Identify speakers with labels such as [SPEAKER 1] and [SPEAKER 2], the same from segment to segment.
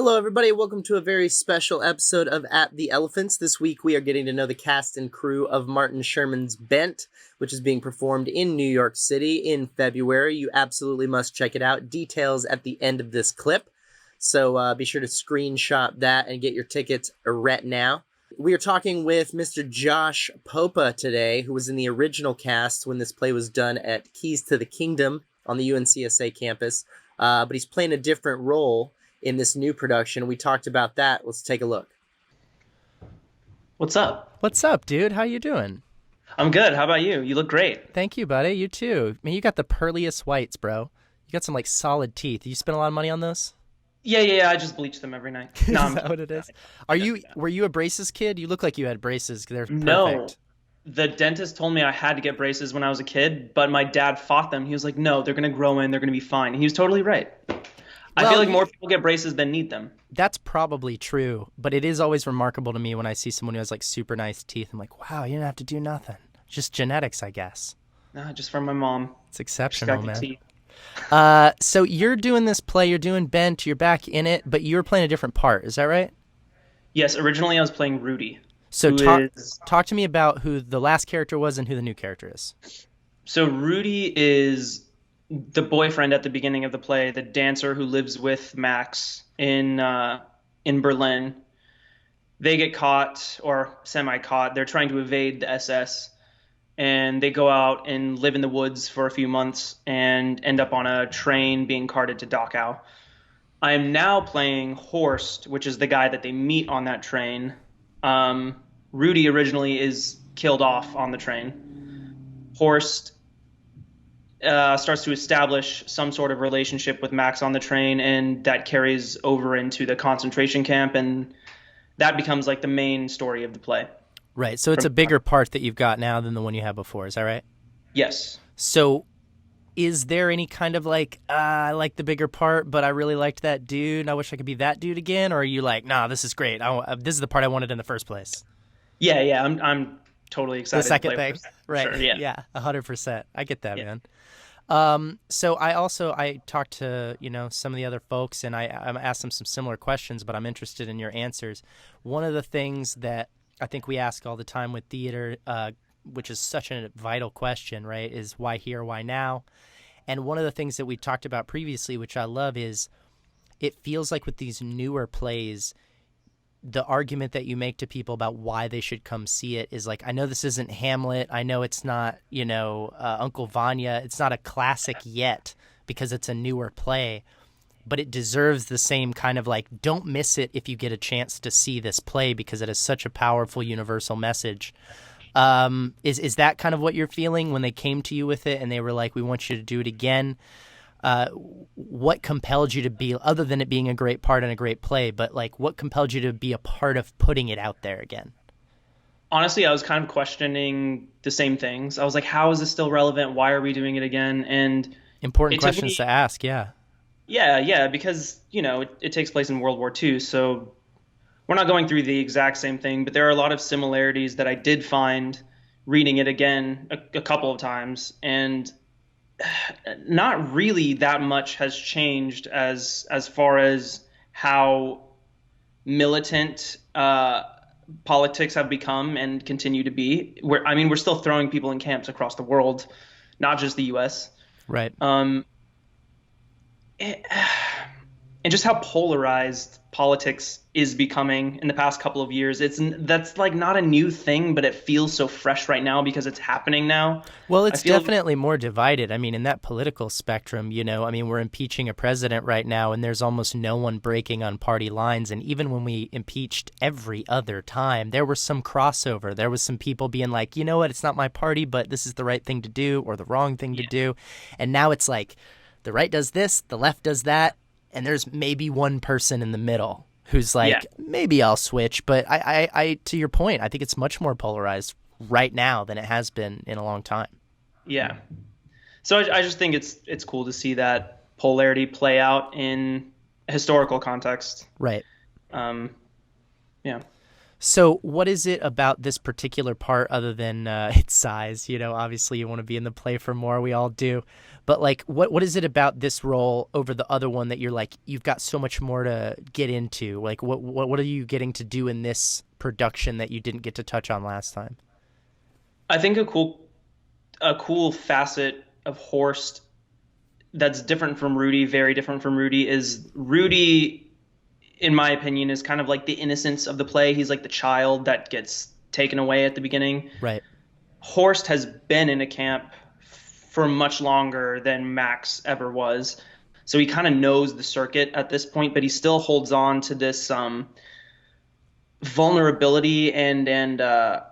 [SPEAKER 1] Hello, everybody. Welcome to a very special episode of At the Elephants. This week, we are getting to know the cast and crew of Martin Sherman's Bent, which is being performed in New York City in February. You absolutely must check it out. Details at the end of this clip. So be sure to screenshot that and get your tickets right now. We are talking with Mr. Josh Popa today, who was in the original cast when this play was done at Keys to the Kingdom on the UNCSA campus. But he's playing a different role in this new production. We talked about that. Let's take a look.
[SPEAKER 2] What's up?
[SPEAKER 3] What's up, dude? How you doing?
[SPEAKER 2] I'm good. How about you? You look great.
[SPEAKER 3] Thank you, buddy. You too. Man, you got the pearliest whites, bro. You got some like solid teeth. You spend a lot of money on those?
[SPEAKER 2] Yeah. I just bleach them every night. No,
[SPEAKER 3] Is that what it is? Were you a braces kid? You look like you had braces. They're perfect.
[SPEAKER 2] No. The dentist told me I had to get braces when I was a kid, but my dad fought them. He was like, "No, they're gonna grow in. They're gonna be fine." He was totally right. I feel like more people get braces than need them.
[SPEAKER 3] That's probably true, but it is always remarkable to me when I see someone who has like super nice teeth. I'm like, wow, you didn't have to do nothing. Just genetics, I guess.
[SPEAKER 2] Nah, just from my mom.
[SPEAKER 3] It's exceptional,
[SPEAKER 2] Just got good
[SPEAKER 3] man.
[SPEAKER 2] teeth.
[SPEAKER 3] So you're doing this play, you're doing Bent, you're back in it, but you're playing a different part. Is that right?
[SPEAKER 2] Yes, originally I was playing Rudy.
[SPEAKER 3] So talk to me about who the last character was and who the new character is.
[SPEAKER 2] So Rudy is the boyfriend at the beginning of the play, the dancer who lives with Max in Berlin. They get caught, or semi-caught. They're trying to evade the SS, and they go out and live in the woods for a few months and end up on a train being carted to Dachau. I am now playing Horst, which is the guy that they meet on that train. Rudy originally is killed off on the train. Horst starts to establish some sort of relationship with Max on the train, and that carries over into the concentration camp, and that becomes like the main story of the play.
[SPEAKER 3] Right, so it's a bigger part that you've got now than the one you had before, is that right?
[SPEAKER 2] Yes.
[SPEAKER 3] So is there any kind of like, I like the bigger part, but I really liked that dude, and I wish I could be that dude again? Or are you like, nah, this is great. This is the part I wanted in the first place?
[SPEAKER 2] Yeah, I'm totally excited.
[SPEAKER 3] The second
[SPEAKER 2] to play
[SPEAKER 3] thing, right?
[SPEAKER 2] Sure, yeah,
[SPEAKER 3] 100%. I get that,
[SPEAKER 2] yeah.
[SPEAKER 3] man. So I talked to, some of the other folks, and I asked them some similar questions, but I'm interested in your answers. One of the things that I think we ask all the time with theater, which is such a vital question, right, is why here, why now? And one of the things that we talked about previously, which I love, is it feels like with these newer plays, the argument that you make to people about why they should come see it is like, I know this isn't Hamlet. I know it's not, Uncle Vanya. It's not a classic yet because it's a newer play, but it deserves the same kind of like, don't miss it if you get a chance to see this play because it has such a powerful universal message. Is that kind of what you're feeling when they came to you with it and they were like, we want you to do it again? What compelled you to be, other than it being a great part and a great play, but like what compelled you to be a part of putting it out there again?
[SPEAKER 2] Honestly, I was kind of questioning the same things. I was like, how is this still relevant? Why are we doing it again? And
[SPEAKER 3] important questions to ask. Yeah.
[SPEAKER 2] Yeah, because, it takes place in World War II. So we're not going through the exact same thing, but there are a lot of similarities that I did find reading it again a couple of times. And not really that much has changed as far as how militant politics have become and continue to be. We're still throwing people in camps across the world, not just the U.S.
[SPEAKER 3] Right.
[SPEAKER 2] And just how polarized politics is becoming in the past couple of years. That's like not a new thing, but it feels so fresh right now because it's happening now.
[SPEAKER 3] Well, it's definitely more divided. I mean, in that political spectrum, we're impeaching a president right now, and there's almost no one breaking on party lines. And even when we impeached every other time, there was some crossover. There was some people being like, you know what, it's not my party, but this is the right thing to do or the wrong thing to do. And now it's like the right does this, the left does that. And there's maybe one person in the middle who's like, maybe I'll switch. But I, to your point, I think it's much more polarized right now than it has been in a long time.
[SPEAKER 2] Yeah. So I just think it's cool to see that polarity play out in a historical context.
[SPEAKER 3] Right.
[SPEAKER 2] Yeah.
[SPEAKER 3] So what is it about this particular part other than its size? Obviously you want to be in the play for more. We all do. But like, what is it about this role over the other one that you're like, you've got so much more to get into? Like, what are you getting to do in this production that you didn't get to touch on last time?
[SPEAKER 2] I think a cool facet of Horst that's different from Rudy, very different from Rudy, is Rudy, in my opinion, is kind of like the innocence of the play. He's like the child that gets taken away at the beginning.
[SPEAKER 3] Right.
[SPEAKER 2] Horst has been in a camp for much longer than Max ever was. So he kind of knows the circuit at this point, but he still holds on to this vulnerability and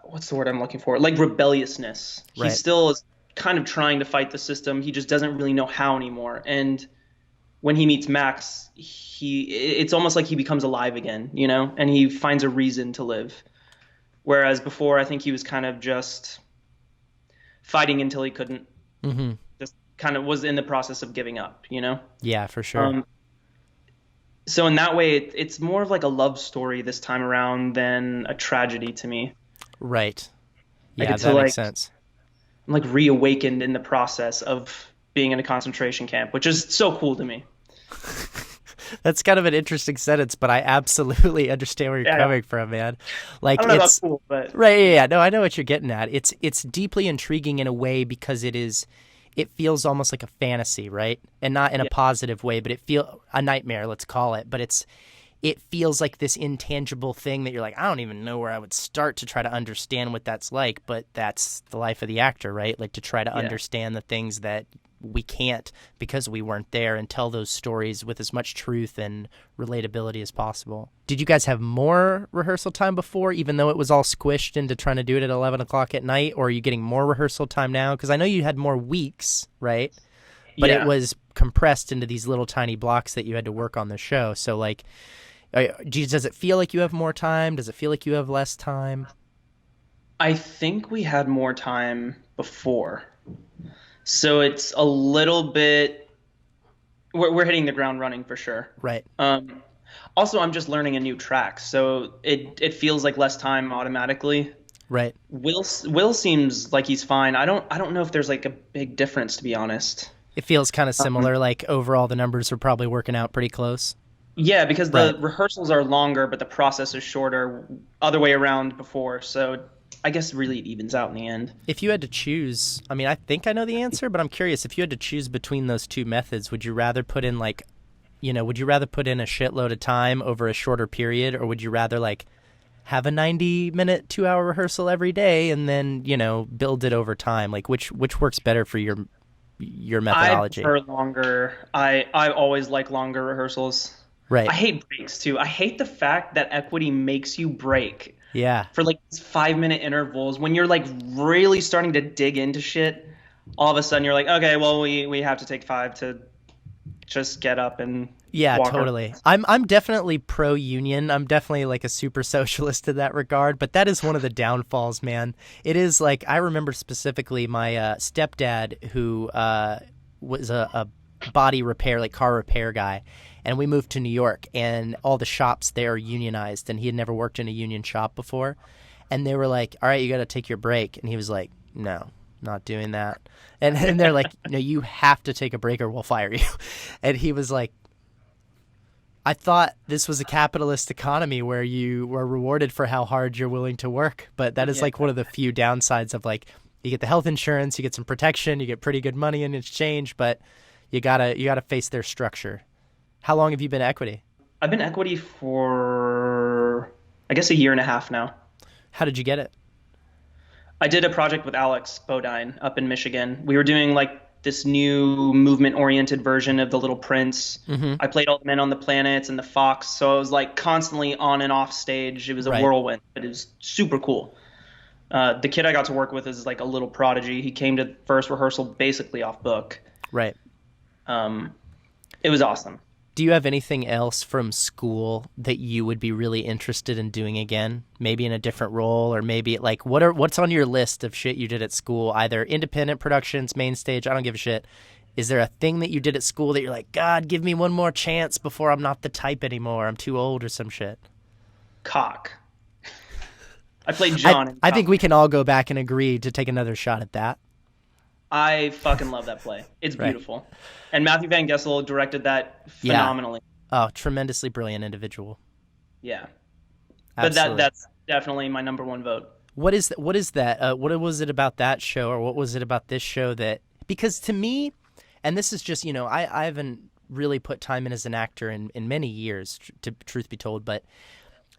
[SPEAKER 2] what's the word I'm looking for? Like rebelliousness. He
[SPEAKER 3] Right.
[SPEAKER 2] still is kind of trying to fight the system. He just doesn't really know how anymore. And when he meets Max, it's almost like he becomes alive again, and he finds a reason to live. Whereas before, I think he was kind of just fighting until he couldn't.
[SPEAKER 3] Mm-hmm.
[SPEAKER 2] Just kind of was in the process of giving up.
[SPEAKER 3] Yeah, for sure.
[SPEAKER 2] So in that way, it's more of like a love story this time around than a tragedy to me.
[SPEAKER 3] Right.
[SPEAKER 2] I
[SPEAKER 3] Yeah,
[SPEAKER 2] get to
[SPEAKER 3] that
[SPEAKER 2] like
[SPEAKER 3] makes sense.
[SPEAKER 2] I'm like reawakened in the process of being in a concentration camp, which is so cool to me.
[SPEAKER 3] That's kind of an interesting sentence, but I absolutely understand where you're
[SPEAKER 2] Yeah.
[SPEAKER 3] coming from, man. Like
[SPEAKER 2] I don't know
[SPEAKER 3] it's
[SPEAKER 2] about cool, but
[SPEAKER 3] right, yeah, no, I know what you're getting at. It's deeply intriguing in a way because it feels almost like a fantasy, right? And not in a positive way, but a nightmare, let's call it. But it feels like this intangible thing that you're like, I don't even know where I would start to try to understand what that's like, but that's the life of the actor, right? Like to try to understand the things that we can't because we weren't there and tell those stories with as much truth and relatability as possible. Did you guys have more rehearsal time before, even though it was all squished into trying to do it at 11 o'clock at night, or are you getting more rehearsal time now? Because I know you had more weeks, right? But it was compressed into these little tiny blocks that you had to work on the show. So like, does it feel like you have more time? Does it feel like you have less time?
[SPEAKER 2] I think we had more time before. So it's a little bit we're hitting the ground running for sure.
[SPEAKER 3] Right.
[SPEAKER 2] Also, I'm just learning a new track, so it feels like less time automatically.
[SPEAKER 3] Right.
[SPEAKER 2] Will seems like he's fine. I don't know if there's like a big difference, to be honest.
[SPEAKER 3] It feels kind of similar. Like overall, the numbers are probably working out pretty close.
[SPEAKER 2] Yeah, because the rehearsals are longer, but the process is shorter. Other way around before, so I guess really it evens out in the end.
[SPEAKER 3] If you had to choose, I mean, I think I know the answer, but I'm curious. If you had to choose between those two methods, would you rather put in would you rather put in a shitload of time over a shorter period, or would you rather like have a 90-minute, 2-hour rehearsal every day and then, build it over time? Like which works better for your methodology?
[SPEAKER 2] I prefer longer. I always like longer rehearsals.
[SPEAKER 3] Right.
[SPEAKER 2] I hate breaks too. I hate the fact that equity makes you break.
[SPEAKER 3] Yeah.
[SPEAKER 2] For like these 5-minute intervals when you're like really starting to dig into shit. All of a sudden you're like, okay, well we have to take 5 to just get up and walk
[SPEAKER 3] totally.
[SPEAKER 2] around.
[SPEAKER 3] I'm definitely pro union. I'm definitely like a super socialist in that regard, but that is one of the downfalls, man. It is like, I remember specifically my stepdad who was a body repair, like car repair guy. And we moved to New York, and all the shops there are unionized, and he had never worked in a union shop before. And they were like, all right, you got to take your break. And he was like, no, not doing that. And they're like, no, you have to take a break or we'll fire you. And he was like, I thought this was a capitalist economy where you were rewarded for how hard you're willing to work. But that is like one of the few downsides of like, you get the health insurance, you get some protection, you get pretty good money in exchange, but you gotta face their structure. How long have you been equity?
[SPEAKER 2] I've been equity for, I guess, a year and a half now.
[SPEAKER 3] How did you get it?
[SPEAKER 2] I did a project with Alex Bodine up in Michigan. We were doing like this new movement-oriented version of The Little Prince. Mm-hmm. I played all the men on the planets and the fox, so I was like constantly on and off stage. It was a whirlwind, but it was super cool. The kid I got to work with is like a little prodigy. He came to first rehearsal basically off book.
[SPEAKER 3] Right.
[SPEAKER 2] It was awesome.
[SPEAKER 3] Do you have anything else from school that you would be really interested in doing again? Maybe in a different role, or maybe like what's on your list of shit you did at school? Either independent productions, main stage, I don't give a shit. Is there a thing that you did at school that you're like, God, give me one more chance before I'm not the type anymore, I'm too old or some shit?
[SPEAKER 2] Cock. I played John.
[SPEAKER 3] I think we can all go back and agree to take another shot at that.
[SPEAKER 2] I fucking love that play. It's
[SPEAKER 3] Right.
[SPEAKER 2] beautiful. And Matthew Van Gessel directed that phenomenally.
[SPEAKER 3] Oh, tremendously brilliant individual.
[SPEAKER 2] Yeah.
[SPEAKER 3] Absolutely.
[SPEAKER 2] But that's definitely my number one vote.
[SPEAKER 3] What is that? What was it about that show, or what was it about this show that? Because to me, and this is just, I haven't really put time in as an actor in many years, to truth be told, but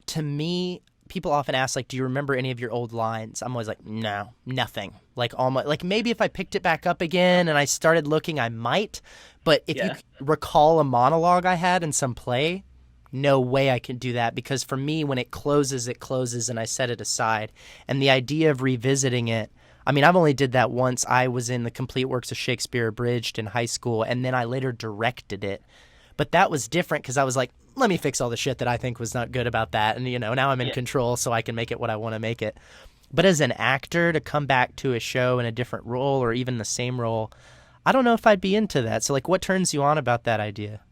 [SPEAKER 3] to me, people often ask, like, do you remember any of your old lines? I'm always like, no, nothing. Like, almost, like maybe if I picked it back up again and I started looking, I might. But if you recall a monologue I had in some play, no way I can do that, because for me, when it closes, and I set it aside. And the idea of revisiting it, I mean, I've only did that once. I was in the Complete Works of Shakespeare Abridged in high school, and then I later directed it. But that was different because I was like, let me fix all the shit that I think was not good about that. And, now I'm in control, so I can make it what I want to make it. But as an actor, to come back to a show in a different role or even the same role, I don't know if I'd be into that. So, like, what turns you on about that idea?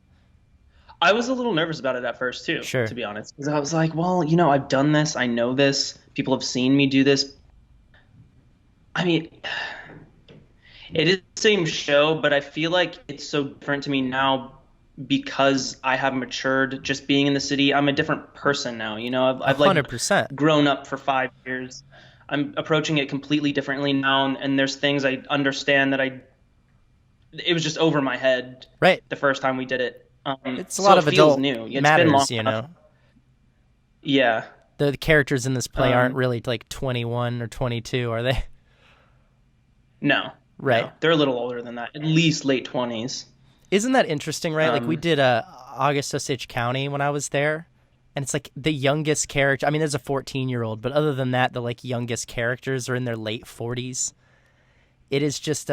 [SPEAKER 2] I was a little nervous about it at first, too,
[SPEAKER 3] Sure.
[SPEAKER 2] to be honest. Because I was like, well, I've done this. I know this. People have seen me do this. I mean, it is the same show, but I feel like it's so different to me now because I have matured just being in the city. I'm a different person now, I've
[SPEAKER 3] 100%.
[SPEAKER 2] grown up for 5 years. I'm approaching it completely differently now, and there's things I understand that it was just over my head
[SPEAKER 3] Right.
[SPEAKER 2] the first time we did it.
[SPEAKER 3] It's a lot of adult
[SPEAKER 2] new. It's
[SPEAKER 3] matters,
[SPEAKER 2] been long enough. Yeah.
[SPEAKER 3] The characters in this play aren't really like 21 or 22, are they?
[SPEAKER 2] No.
[SPEAKER 3] Right.
[SPEAKER 2] No. They're a little older than that, at least late 20s.
[SPEAKER 3] Isn't that interesting, right? Like, we did August Osage County when I was there, and it's like the youngest character. I mean, there's a 14-year-old, but other than that, the like youngest characters are in their late 40s. It is just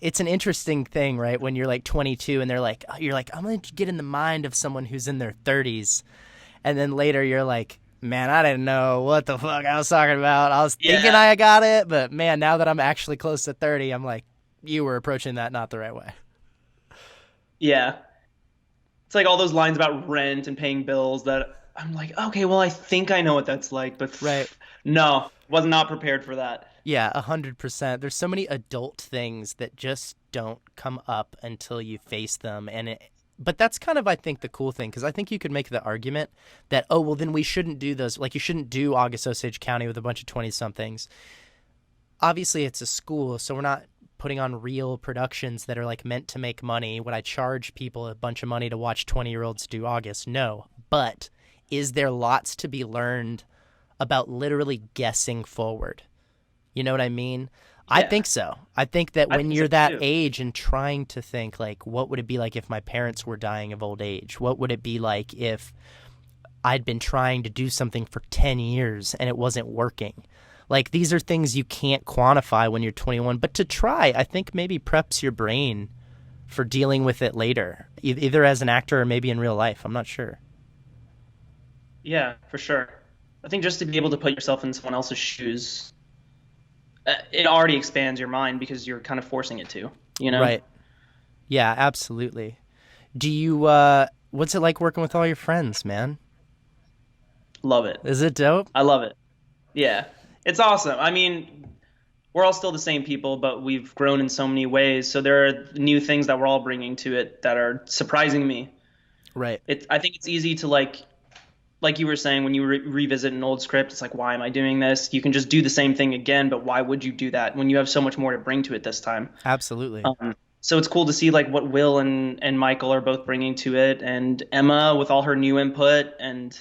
[SPEAKER 3] it's an interesting thing, right? When you're like 22 and you're like, I'm going to get in the mind of someone who's in their 30s. And then later you're like, man, I didn't know what the fuck I was talking about. I was thinking I got it, but man, now that I'm actually close to 30, I'm like, you were approaching that not the right way.
[SPEAKER 2] Yeah. It's like all those lines about rent and paying bills that I'm like, okay, well, I think I know what that's like, but no, was not prepared for that.
[SPEAKER 3] Yeah, 100%. There's so many adult things that just don't come up until you face them. But that's kind of, I think, the cool thing, because I think you could make the argument that, oh, well, then we shouldn't do those. Like, you shouldn't do August Osage County with a bunch of 20-somethings. Obviously, it's a school, so we're not putting on real productions that are, like, meant to make money. Would I charge people a bunch of money to watch 20-year-olds do August? No. But is there lots to be learned about literally guessing forward? You know what I mean? Yeah. I think so. I think that when you're that age and trying to think, like, what would it be like if my parents were dying of old age? What would it be like if I'd been trying to do something for 10 years and it wasn't working? Like, these are things you can't quantify when you're 21. But to try, I think maybe preps your brain for dealing with it later, either as an actor or maybe in real life. I'm not sure.
[SPEAKER 2] Yeah, for sure. I think just to be able to put yourself in someone else's shoes, it already expands your mind because you're kind of forcing it to, Right.
[SPEAKER 3] Yeah, absolutely. Do you, what's it like working with all your friends, man?
[SPEAKER 2] Love it.
[SPEAKER 3] Is it dope?
[SPEAKER 2] I love it. Yeah, it's awesome. I mean, we're all still the same people, but we've grown in so many ways. So there are new things that we're all bringing to it that are surprising me.
[SPEAKER 3] Right.
[SPEAKER 2] I think it's easy to like you were saying, when you revisit an old script, it's like, why am I doing this? You can just do the same thing again, but why would you do that when you have so much more to bring to it this time?
[SPEAKER 3] Absolutely.
[SPEAKER 2] So it's cool to see like what Will and Michael are both bringing to it, and Emma with all her new input, and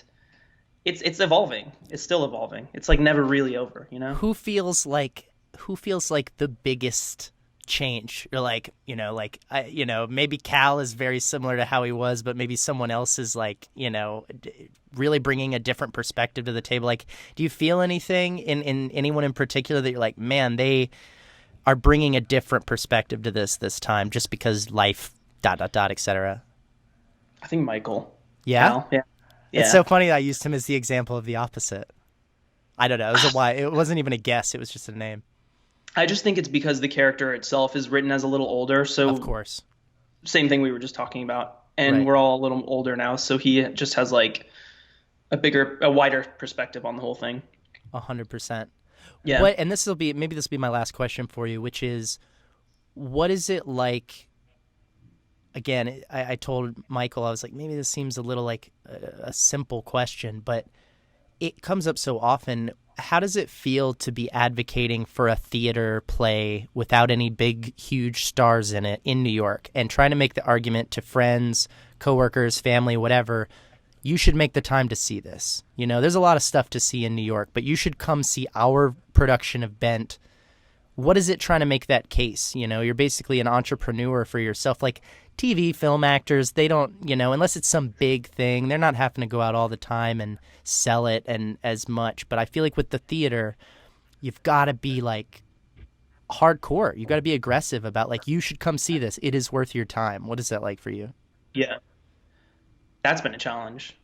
[SPEAKER 2] it's evolving. It's still evolving. It's like never really over,
[SPEAKER 3] Who feels like the biggest change? Or like, maybe Cal is very similar to how he was, but maybe someone else is like, really bringing a different perspective to the table. Like, do you feel anything in anyone in particular that you're like, man, they are bringing a different perspective to this time just because life, ... etc.?
[SPEAKER 2] I think Michael.
[SPEAKER 3] Yeah?
[SPEAKER 2] Cal. Yeah.
[SPEAKER 3] It's so funny that I used him as the example of the opposite. I don't know. It wasn't even a guess. It was just a name.
[SPEAKER 2] I just think it's because the character itself is written as a little older. So
[SPEAKER 3] of course,
[SPEAKER 2] same thing we were just talking about, and We're all a little older now. So he just has like a wider perspective on the whole thing.
[SPEAKER 3] 100%.
[SPEAKER 2] Yeah.
[SPEAKER 3] What, and this will be my last question for you, which is, what is it like? Again, I told Michael, I was like, maybe this seems a little like a simple question, but it comes up so often. How does it feel to be advocating for a theater play without any big, huge stars in it in New York, and trying to make the argument to friends, coworkers, family, whatever? You should make the time to see this. You know, there's a lot of stuff to see in New York, but you should come see our production of Bent. What is it trying to make that case? You know, you're basically an entrepreneur for yourself. Like TV, film actors, they don't, you know, unless it's some big thing, they're not having to go out all the time and sell it and as much. But I feel like with the theater, you've got to be like hardcore. You got to be aggressive about like, you should come see this. It is worth your time. What is that like for you?
[SPEAKER 2] Yeah. That's been a challenge.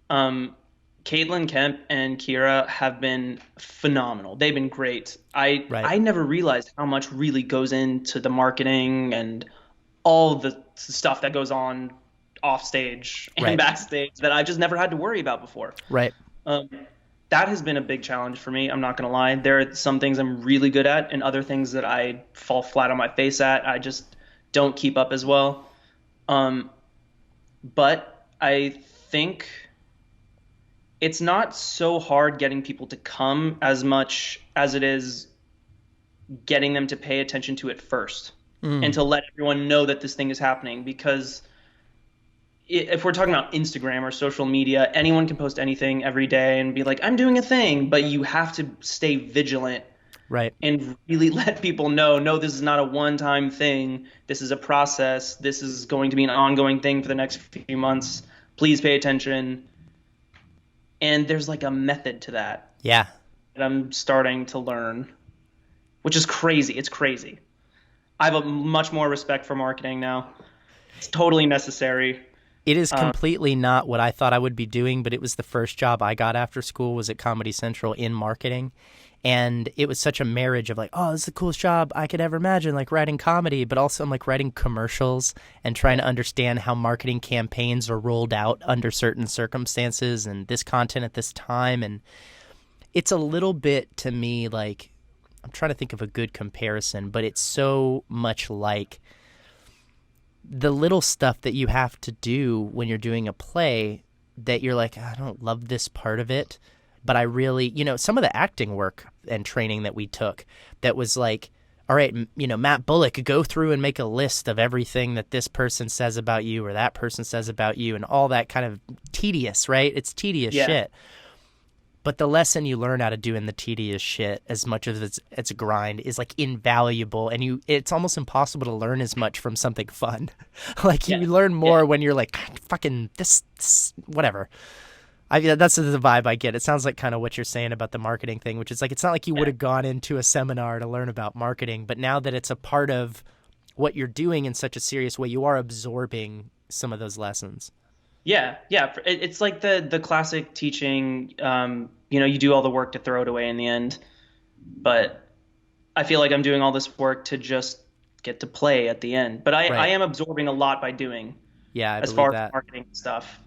[SPEAKER 2] Caitlin Kemp and Kira have been phenomenal. They've been great.
[SPEAKER 3] Right.
[SPEAKER 2] I never realized how much really goes into the marketing and all the stuff that goes on off stage and
[SPEAKER 3] Right.
[SPEAKER 2] backstage that I just never had to worry about before.
[SPEAKER 3] Right.
[SPEAKER 2] That has been a big challenge for me. I'm not going to lie. There are some things I'm really good at and other things that I fall flat on my face at. I just don't keep up as well. But I think it's not so hard getting people to come as much as it is getting them to pay attention to it first and to let everyone know that this thing is happening. Because if we're talking about Instagram or social media, anyone can post anything every day and be like, I'm doing a thing, but you have to stay vigilant.
[SPEAKER 3] Right.
[SPEAKER 2] And really let people know, no, this is not a one-time thing. This is a process. This is going to be an ongoing thing for the next few months. Please pay attention. And there's like a method to that.
[SPEAKER 3] Yeah.
[SPEAKER 2] That I'm starting to learn, which is crazy. It's crazy. I have a much more respect for marketing now. It's totally necessary.
[SPEAKER 3] It is completely not what I thought I would be doing, but it was the first job I got after school was at Comedy Central in marketing. And it was such a marriage of like, oh, this is the coolest job I could ever imagine, like writing comedy, but also I'm like writing commercials and trying to understand how marketing campaigns are rolled out under certain circumstances and this content at this time. And it's a little bit to me like, I'm trying to think of a good comparison, but it's so much like the little stuff that you have to do when you're doing a play that you're like, I don't love this part of it, but I really, you know, some of the acting work and training that we took that was like, all right, you know, Matt Bullock, go through and make a list of everything that this person says about you or that person says about you and all that kind of tedious, right? It's tedious shit. But the lesson you learn out of doing the tedious shit, as much as it's a grind, is like invaluable, and it's almost impossible to learn as much from something fun. Like you learn more when you're like, fucking this whatever. That's the vibe I get. It sounds like kind of what you're saying about the marketing thing, which is like it's not like you would have gone into a seminar to learn about marketing, but now that it's a part of what you're doing in such a serious way, you are absorbing some of those lessons.
[SPEAKER 2] Yeah. It's like the classic teaching, you know, you do all the work to throw it away in the end. But I feel like I'm doing all this work to just get to play at the end. But I am absorbing a lot by doing.
[SPEAKER 3] Yeah,
[SPEAKER 2] as far as marketing stuff.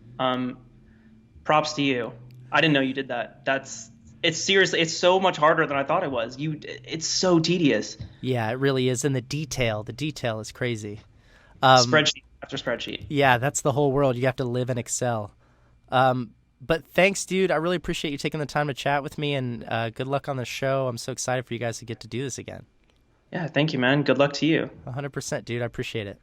[SPEAKER 2] Props to you. I didn't know you did that. It's seriously, it's so much harder than I thought it was. It's so tedious.
[SPEAKER 3] Yeah, it really is. And the detail is crazy.
[SPEAKER 2] Spreadsheet after spreadsheet.
[SPEAKER 3] Yeah, that's the whole world. You have to live in Excel. But thanks, dude. I really appreciate you taking the time to chat with me, and good luck on the show. I'm so excited for you guys to get to do this again.
[SPEAKER 2] Yeah, thank you, man. Good luck to you.
[SPEAKER 3] 100%, dude. I appreciate it.